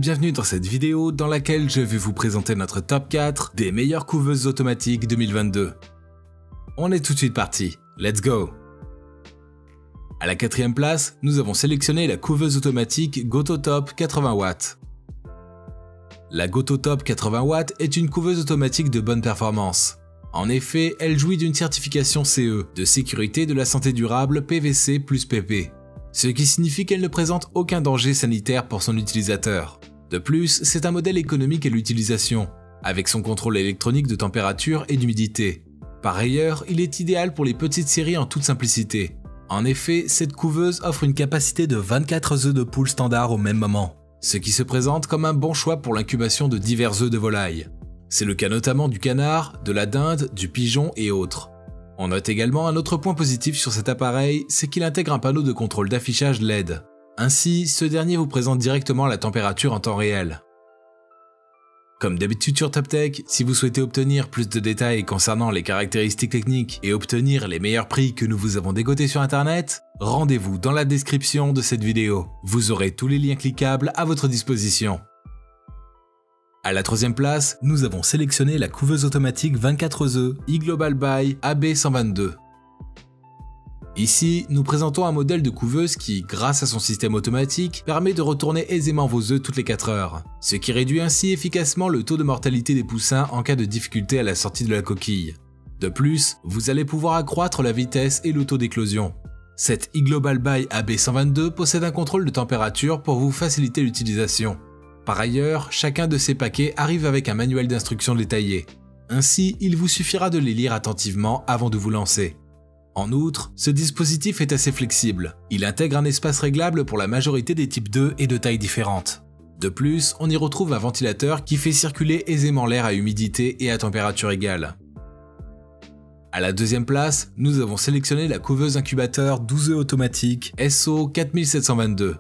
bienvenue dans cette vidéo dans laquelle je vais vous présenter notre top 4 des meilleures couveuses automatiques 2022. On est tout de suite parti, let's go! À la 4ème place, nous avons sélectionné la couveuse automatique GotoTop 80W. La GotoTop 80W est une couveuse automatique de bonne performance. En effet, elle jouit d'une certification CE, de sécurité de la santé durable PVC plus PP. Ce qui signifie qu'elle ne présente aucun danger sanitaire pour son utilisateur. De plus, c'est un modèle économique à l'utilisation, avec son contrôle électronique de température et d'humidité. Par ailleurs, il est idéal pour les petites séries en toute simplicité. En effet, cette couveuse offre une capacité de 24 œufs de poule standard au même moment, ce qui se présente comme un bon choix pour l'incubation de divers œufs de volaille. C'est le cas notamment du canard, de la dinde, du pigeon et autres. On note également un autre point positif sur cet appareil, c'est qu'il intègre un panneau de contrôle d'affichage LED. Ainsi, ce dernier vous présente directement la température en temps réel. Comme d'habitude sur TopTech, si vous souhaitez obtenir plus de détails concernant les caractéristiques techniques et obtenir les meilleurs prix que nous vous avons dégotés sur internet, rendez-vous dans la description de cette vidéo. Vous aurez tous les liens cliquables à votre disposition. À la 3ème place, nous avons sélectionné la couveuse automatique 24 œufs iGlobalBuy AB122. Ici, nous présentons un modèle de couveuse qui, grâce à son système automatique, permet de retourner aisément vos œufs toutes les 4 heures, ce qui réduit ainsi efficacement le taux de mortalité des poussins en cas de difficulté à la sortie de la coquille. De plus, vous allez pouvoir accroître la vitesse et le taux d'éclosion. Cette iGlobalBuy AB122 possède un contrôle de température pour vous faciliter l'utilisation. Par ailleurs, chacun de ces paquets arrive avec un manuel d'instructions détaillé. Ainsi, il vous suffira de les lire attentivement avant de vous lancer. En outre, ce dispositif est assez flexible. Il intègre un espace réglable pour la majorité des types d'œufs et de tailles différentes. De plus, on y retrouve un ventilateur qui fait circuler aisément l'air à humidité et à température égale. À la 2ème place, nous avons sélectionné la couveuse incubateur 12 œufs automatique SO 4722.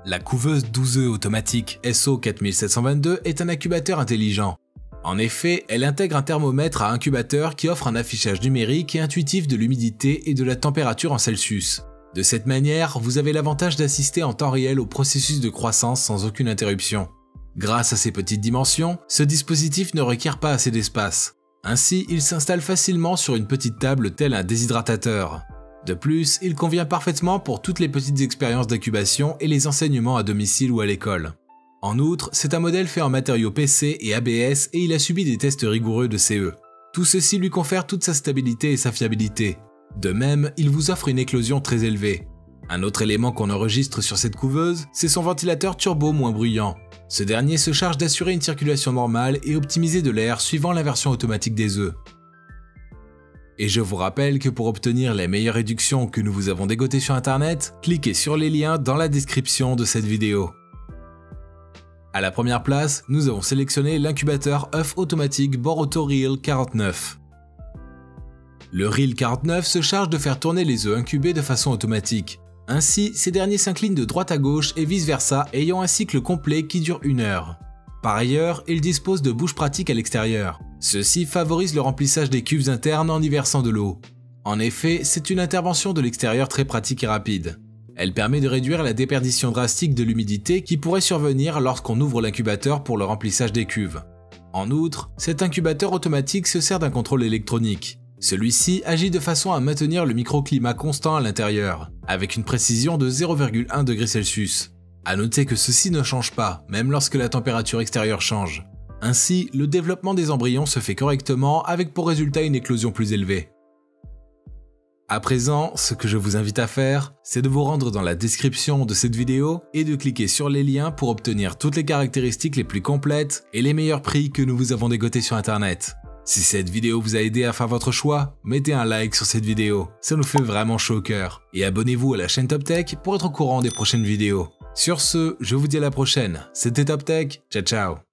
La couveuse 12 œufs automatique SO 4722 est un incubateur intelligent. En effet, elle intègre un thermomètre à incubateur qui offre un affichage numérique et intuitif de l'humidité et de la température en Celsius. De cette manière, vous avez l'avantage d'assister en temps réel au processus de croissance sans aucune interruption. Grâce à ses petites dimensions, ce dispositif ne requiert pas assez d'espace. Ainsi, il s'installe facilement sur une petite table tel un déshydratateur. De plus, il convient parfaitement pour toutes les petites expériences d'incubation et les enseignements à domicile ou à l'école. En outre, c'est un modèle fait en matériaux PC et ABS et il a subi des tests rigoureux de CE. Tout ceci lui confère toute sa stabilité et sa fiabilité. De même, il vous offre une éclosion très élevée. Un autre élément qu'on enregistre sur cette couveuse, c'est son ventilateur turbo moins bruyant. Ce dernier se charge d'assurer une circulation normale et optimiser de l'air suivant la version automatique des œufs. Et je vous rappelle que pour obtenir les meilleures réductions que nous vous avons dégotées sur internet, cliquez sur les liens dans la description de cette vidéo. À la 1ère place, nous avons sélectionné l'incubateur œuf automatique Boruto Reel 49. Le Reel 49 se charge de faire tourner les œufs incubés de façon automatique. Ainsi, ces derniers s'inclinent de droite à gauche et vice versa, ayant un cycle complet qui dure 1 heure. Par ailleurs, il dispose de bouches pratiques à l'extérieur. Ceci favorise le remplissage des cuves internes en y versant de l'eau. En effet, c'est une intervention de l'extérieur très pratique et rapide. Elle permet de réduire la déperdition drastique de l'humidité qui pourrait survenir lorsqu'on ouvre l'incubateur pour le remplissage des cuves. En outre, cet incubateur automatique se sert d'un contrôle électronique. Celui-ci agit de façon à maintenir le microclimat constant à l'intérieur, avec une précision de 0,1 degré Celsius. A noter que ceci ne change pas, même lorsque la température extérieure change. Ainsi, le développement des embryons se fait correctement avec pour résultat une éclosion plus élevée. À présent, ce que je vous invite à faire, c'est de vous rendre dans la description de cette vidéo et de cliquer sur les liens pour obtenir toutes les caractéristiques les plus complètes et les meilleurs prix que nous vous avons dégotés sur internet. Si cette vidéo vous a aidé à faire votre choix, mettez un like sur cette vidéo, ça nous fait vraiment chaud au cœur. Et abonnez-vous à la chaîne TopTech pour être au courant des prochaines vidéos. Sur ce, je vous dis à la prochaine, c'était TopTech, ciao ciao.